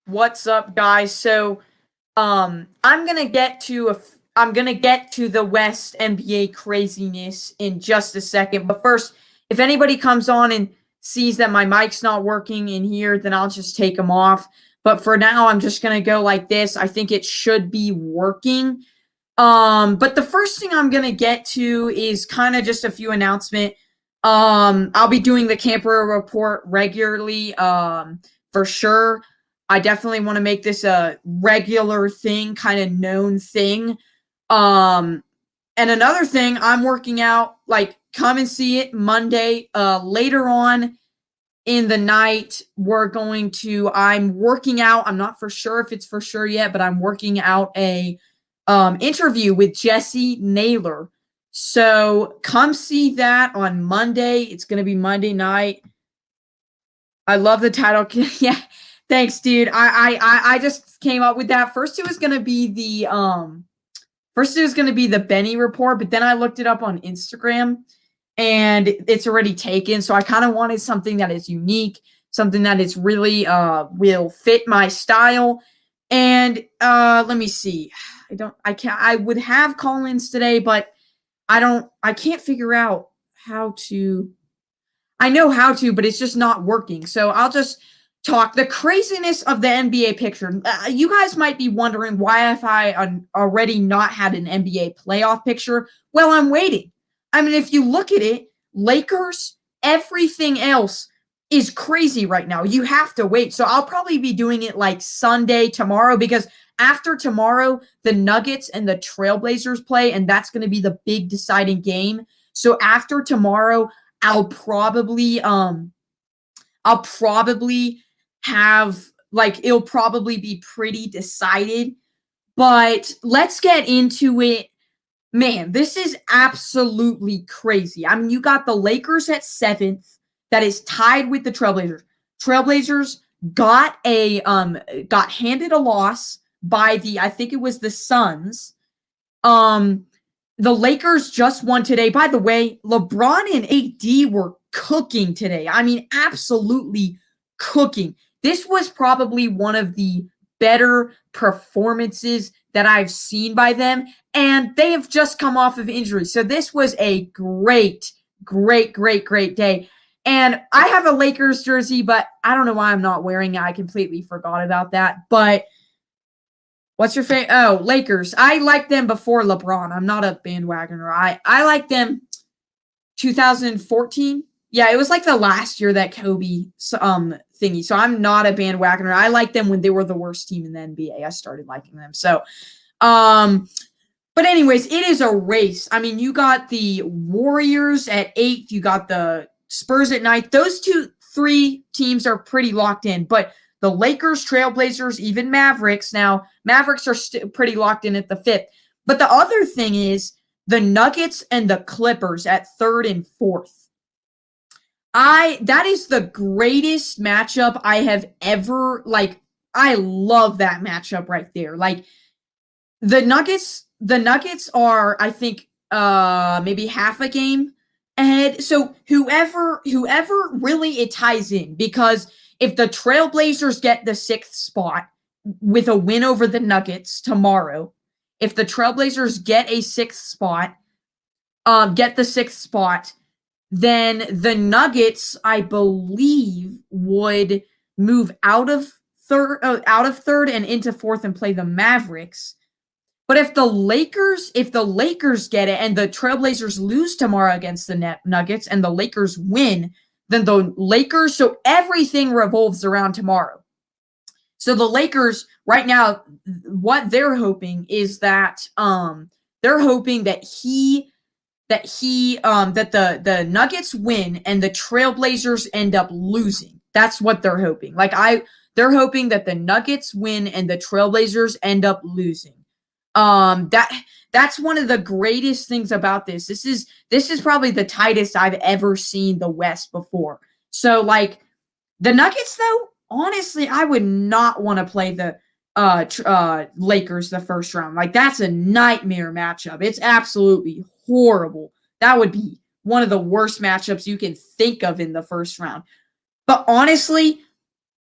What's up, guys? I'm gonna get to the West NBA craziness in just a second. But first, if anybody comes on and sees that my mic's not working in here, then I'll just take them off. But for now, I'm just gonna go like this. I think it should be working. But the first thing I'm gonna get to is kind of just a few announcement. I'll be doing the Kamper Report regularly. For sure. I definitely want to make this a regular thing, kind of known thing. Um, and another thing, I'm working out. Like, come and see it Monday. Later on in the night, I'm working out. I'm not for sure if it's for sure yet, but I'm working out a interview with Jesse Naylor. So come see that on Monday. It's gonna be Monday night. I love the title. Yeah, thanks, dude. I just came up with that. First it was gonna be the Benny report, but then I looked it up on Instagram and it's already taken. So I kind of wanted something that is unique, something that is really will fit my style. And let me see. I would have call-ins today, but I can't figure out how to. I know how to, but it's just not working. So I'll just talk the craziness of the NBA picture. You guys might be wondering why have I already not had an NBA playoff picture? Well, I'm waiting. I mean, if you look at it, Lakers, everything else is crazy right now. You have to wait. So I'll probably be doing it like Sunday tomorrow because after tomorrow, the Nuggets and the Trailblazers play, and that's going to be the big deciding game. So after tomorrow, I'll probably um I'll probably have like it'll probably be pretty decided. But let's get into it. Man, this is absolutely crazy. I mean, you got the Lakers at 7th that is tied with the Trailblazers. Trailblazers got handed a loss by the I think it was the Suns. Um the Lakers just won today. By the way, LeBron and AD were cooking today. I mean, absolutely cooking. This was probably one of the better performances that I've seen by them. And they have just come off of injury. So this was a great day. And I have a Lakers jersey, but I don't know why I'm not wearing it. I completely forgot about that. But what's your favorite? Oh, Lakers. I liked them before LeBron. I'm not a bandwagoner. I like them 2014. Yeah, it was like the last year that Kobe thingy. So I'm not a bandwagoner. I liked them when they were the worst team in the NBA. I started liking them. So um but anyways, it is a race. I mean, you got the Warriors at 8, you got the Spurs at 9. Those three teams are pretty locked in, but the Lakers, Trailblazers, even Mavericks. Now, Mavericks are pretty locked in at the 5th. But the other thing is the Nuggets and the Clippers at 3rd and 4th. That is the greatest matchup I have ever I love that matchup right there. Like the Nuggets are, I think, maybe half a game ahead. So whoever really it ties in, because if the Trailblazers get the 6th spot with a win over the Nuggets tomorrow, if the Trailblazers get a 6th spot, get the 6th spot, then the Nuggets, I believe, would move out of third and into 4th and play the Mavericks. But if the Lakers get it and the Trailblazers lose tomorrow against the Nuggets and the Lakers win, then the Lakers, so everything revolves around tomorrow. So the Lakers right now, what they're hoping is that they're hoping that the Nuggets win and the Trailblazers end up losing. That's what they're hoping. They're hoping that the Nuggets win and the Trailblazers end up losing. That's one of the greatest things about this. This is probably the tightest I've ever seen the West before. So like the Nuggets though, honestly, I would not want to play the Lakers the first round. Like that's a nightmare matchup. It's absolutely horrible. That would be one of the worst matchups you can think of in the first round. But honestly,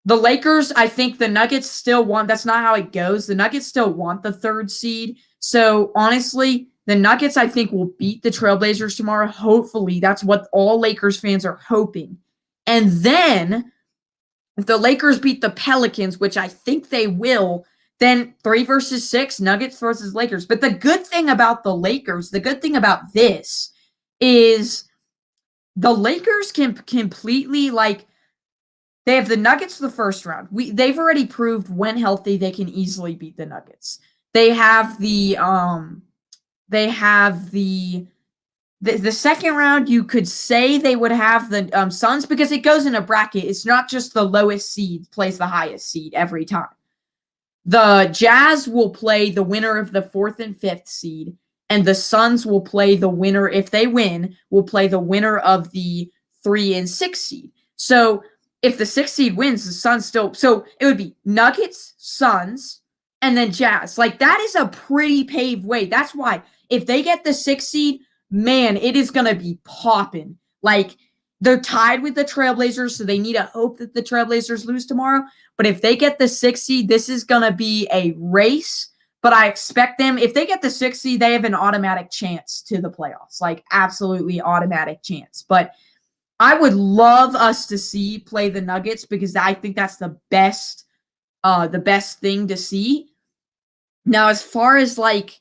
The Lakers, I think the Nuggets still want, that's not how it goes. The Nuggets still want the 3rd seed. So honestly, the Nuggets, I think, will beat the Trailblazers tomorrow. Hopefully, that's what all Lakers fans are hoping. And then, if the Lakers beat the Pelicans, which I think they will, then 3 versus 6, Nuggets versus Lakers. But the good thing about the Lakers, the good thing about this is the Lakers can completely, like, they have the Nuggets the first round. They've already proved when healthy they can easily beat the Nuggets. They have the second round. You could say they would have the Suns because it goes in a bracket. It's not just the lowest seed plays the highest seed every time. The Jazz will play the winner of the 4th and 5th seed, and the Suns will play the winner, if they win, will play the winner of the 3 and 6 seed. So if the 6th seed wins, the Suns still, so it would be Nuggets, Suns, and then Jazz. Like, that is a pretty paved way. That's why if they get the 6th seed, man, it is going to be popping. Like, they're tied with the Trailblazers, so they need to hope that the Trailblazers lose tomorrow. But if they get the 6th seed, this is going to be a race. But I expect them, if they get the 6th seed, they have an automatic chance to the playoffs. Like, absolutely automatic chance. But I would love us to see play the Nuggets because I think that's the best thing to see. Now, as far as, like,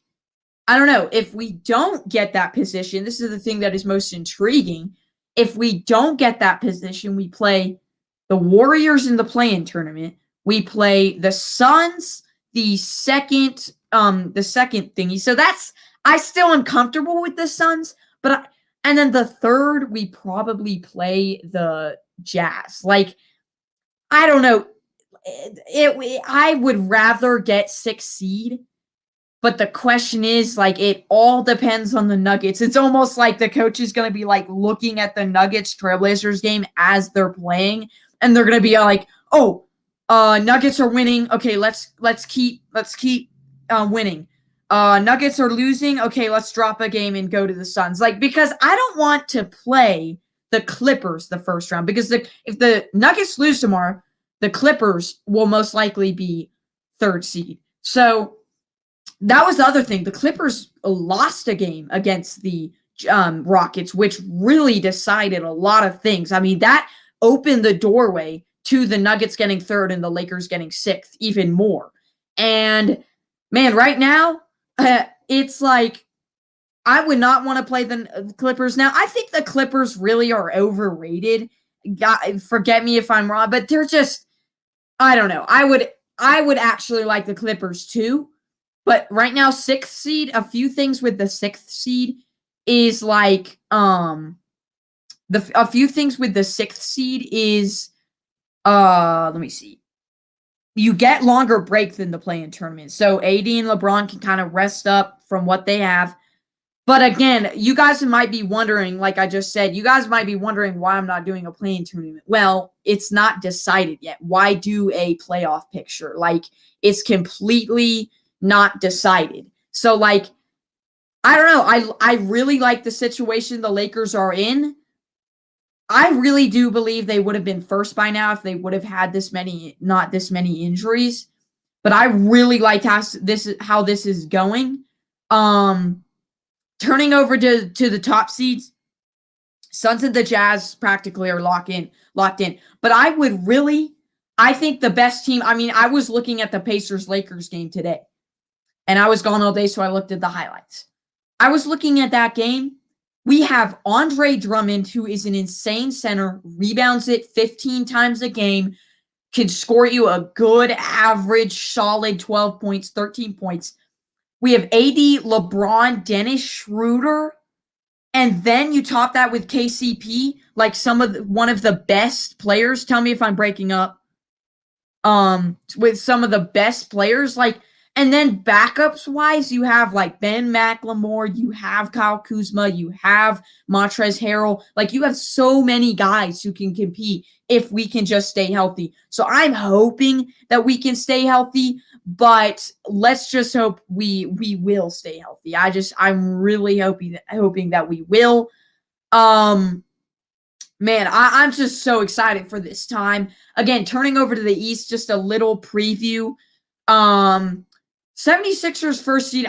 I don't know, if we don't get that position, this is the thing that is most intriguing. If we don't get that position, we play the Warriors in the play-in tournament. We play the Suns, the second thingy. So that's, I still am comfortable with the Suns, but and then the third, we probably play the Jazz. Like, I don't know. I would rather get 6th seed. But the question is, like, it all depends on the Nuggets. It's almost like the coach is going to be, like, looking at the Nuggets Trailblazers game as they're playing, and they're going to be like, "Oh, Nuggets are winning. Okay, let's keep winning. Nuggets are losing. Okay, let's drop a game and go to the Suns." Like, because I don't want to play the Clippers the first round because if the Nuggets lose tomorrow, the Clippers will most likely be 3rd seed. So that was the other thing. The Clippers lost a game against the Rockets, which really decided a lot of things. I mean, that opened the doorway to the Nuggets getting 3rd and the Lakers getting 6th even more. And, man, right now, it's like I would not want to play the Clippers. Now, I think the Clippers really are overrated. Forget me if I'm wrong, but they're just, I don't know. I would actually like the Clippers too. But right now, 6th seed, a few things with the 6th seed is like, a few things with the 6th seed is, let me see. You get longer break than the play-in tournament. So AD and LeBron can kind of rest up from what they have. But again, you guys might be wondering, like I just said, you guys might be wondering why I'm not doing a play-in tournament. Well, it's not decided yet. Why do a playoff picture? Like, it's completely not decided. So, like, I don't know. I really like the situation the Lakers are in. I really do believe they would have been first by now if they would have had not this many injuries. But I really like how this is going. Turning over to the top seeds, Suns and the Jazz practically are locked in. But I think the best team, I mean, I was looking at the Pacers-Lakers game today. And I was gone all day, so I looked at the highlights. I was looking at that game. We have Andre Drummond, who is an insane center, rebounds it 15 times a game, can score you a good average, solid 12 points, 13 points. We have AD, LeBron, Dennis Schroeder, and then you top that with KCP, like one of the best players. Tell me if I'm breaking up. With some of the best players, like, and then backups wise, you have like Ben McLemore, you have Kyle Kuzma, you have Montrezl Harrell. Like, you have so many guys who can compete if we can just stay healthy. So I'm hoping that we can stay healthy, but let's just hope we will stay healthy. I'm really hoping that we will. Man, I'm just so excited for this time. Again, turning over to the East, just a little preview. Um, 76ers first seed.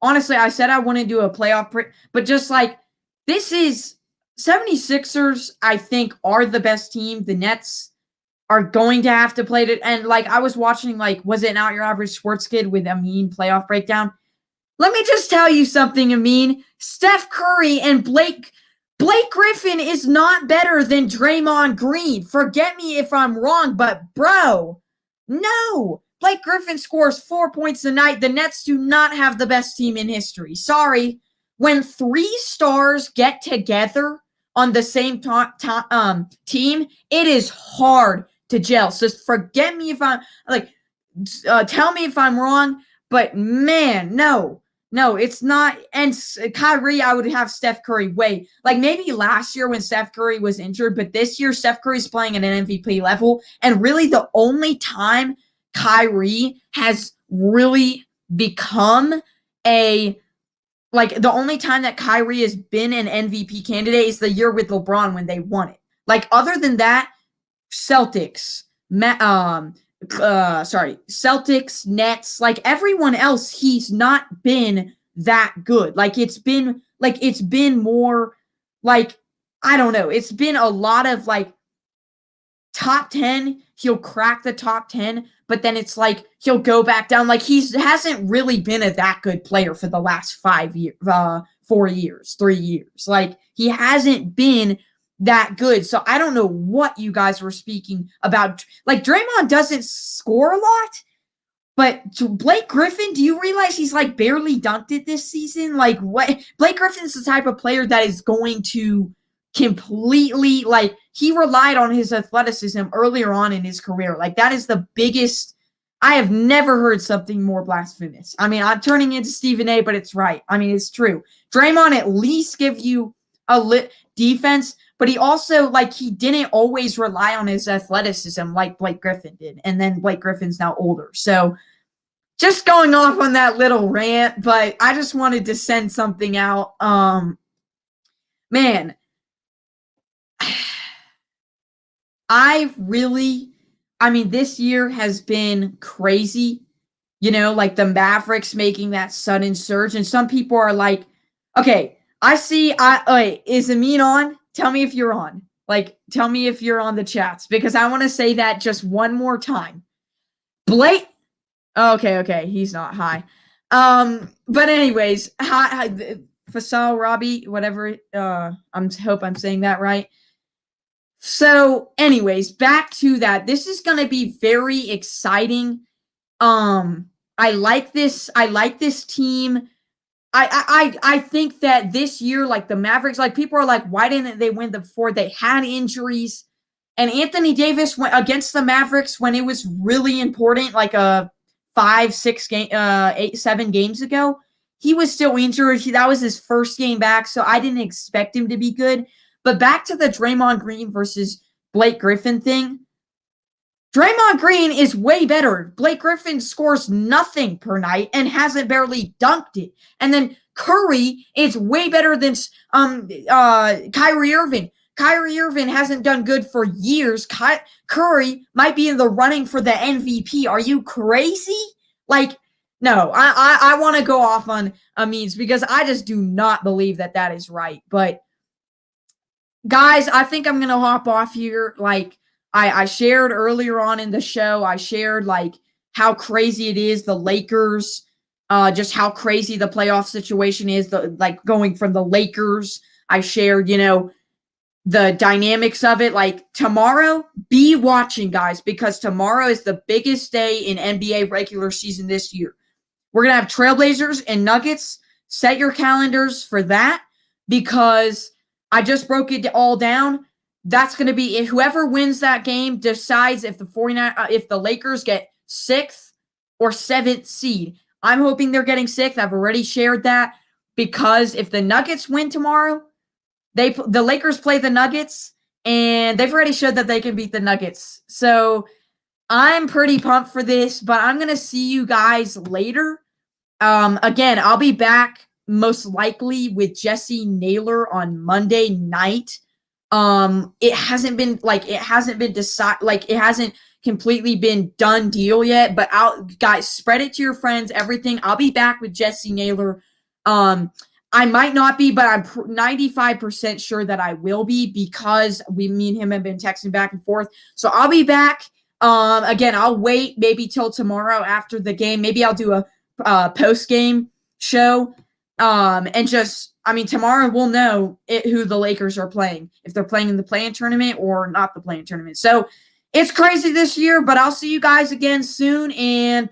Honestly, I said I wouldn't do a playoff, but just like this is 76ers, I think, are the best team. The Nets are going to have to play it. And like I was watching, like, was it Not Your Average Sports Kid with Amin playoff breakdown? Let me just tell you something, Amin. Steph Curry and Blake Griffin is not better than Draymond Green. Forget me if I'm wrong, but bro, no. Blake Griffin scores 4 points a night. The Nets do not have the best team in history. Sorry. When three stars get together on the same team, it is hard to gel. So forget me if I'm like, tell me if I'm wrong, but man, no. No, it's not. And Kyrie, I would have Steph Curry way. Like maybe last year when Steph Curry was injured, but this year Steph Curry's playing at an MVP level. And really the only time Kyrie has really become the only time that Kyrie has been an MVP candidate is the year with LeBron when they won it. Like other than that, Celtics, Celtics, Nets, like everyone else, he's not been that good. It's been more like, I don't know, it's been a lot of like top 10, he'll crack the top 10, but then it's like he'll go back down. Like he hasn't really been a that good player for the last 4 years, 3 years. Like he hasn't been that good. So I don't know what you guys were speaking about. Like Draymond doesn't score a lot, but Blake Griffin, do you realize he's like barely dunked it this season? Like what? Blake Griffin's the type of player that is going to completely, like, he relied on his athleticism earlier on in his career. Like that is the biggest. I have never heard something more blasphemous. I mean, I'm turning into Stephen A, but it's right. I mean, it's true. Draymond at least give you a defense, but he also, like, he didn't always rely on his athleticism like Blake Griffin did. And then Blake Griffin's now older. So just going off on that little rant, but I just wanted to send something out. Man, this year has been crazy. Like the Mavericks making that sudden surge. And some people are like, okay, wait, is Amin on? Tell me if you're on. Like, tell me if you're on the chats, because I want to say that just one more time. Blake. Okay, he's not. Hi. But anyways, hi, Fasal Robbie, whatever. Hope I'm saying that right. So, anyways, back to that. This is gonna be very exciting. I like this. I like this team. I think that this year, like the Mavericks, like people are like, why didn't they win before? They had injuries, and Anthony Davis went against the Mavericks when it was really important, like 7 games ago. He was still injured. That was his first game back, so I didn't expect him to be good. But back to the Draymond Green versus Blake Griffin thing. Draymond Green is way better. Blake Griffin scores nothing per night and hasn't barely dunked it. And then Curry is way better than Kyrie Irving. Kyrie Irving hasn't done good for years. Curry might be in the running for the MVP. Are you crazy? Like, no, I want to go off on Amin's because I just do not believe that is right. But guys, I think I'm going to hop off here. Like, I shared earlier on in the show, I shared like how crazy it is, the Lakers, just how crazy the playoff situation is, like going from the Lakers. I shared, the dynamics of it. Like tomorrow, be watching, guys, because tomorrow is the biggest day in NBA regular season this year. We're going to have Trailblazers and Nuggets. Set your calendars for that because I just broke it all down. That's going to be whoever wins that game decides if the Lakers get 6th or 7th seed. I'm hoping they're getting 6th. I've already shared that because if the Nuggets win tomorrow, the Lakers play the Nuggets, and they've already showed that they can beat the Nuggets. So I'm pretty pumped for this, but I'm going to see you guys later. Again, I'll be back most likely with Jesse Naylor on Monday night. It hasn't been decided, like it hasn't completely been done deal yet, but guys, spread it to your friends, everything. I'll be back with Jesse Naylor. I might not be, but I'm 95% sure that I will be, because me and him have been texting back and forth. So I'll be back. Again, I'll wait maybe till tomorrow after the game. Maybe I'll do a post game show. And just, I mean, tomorrow we'll know who the Lakers are playing, if they're playing in the play-in tournament or not the play-in tournament. So it's crazy this year, but I'll see you guys again soon, and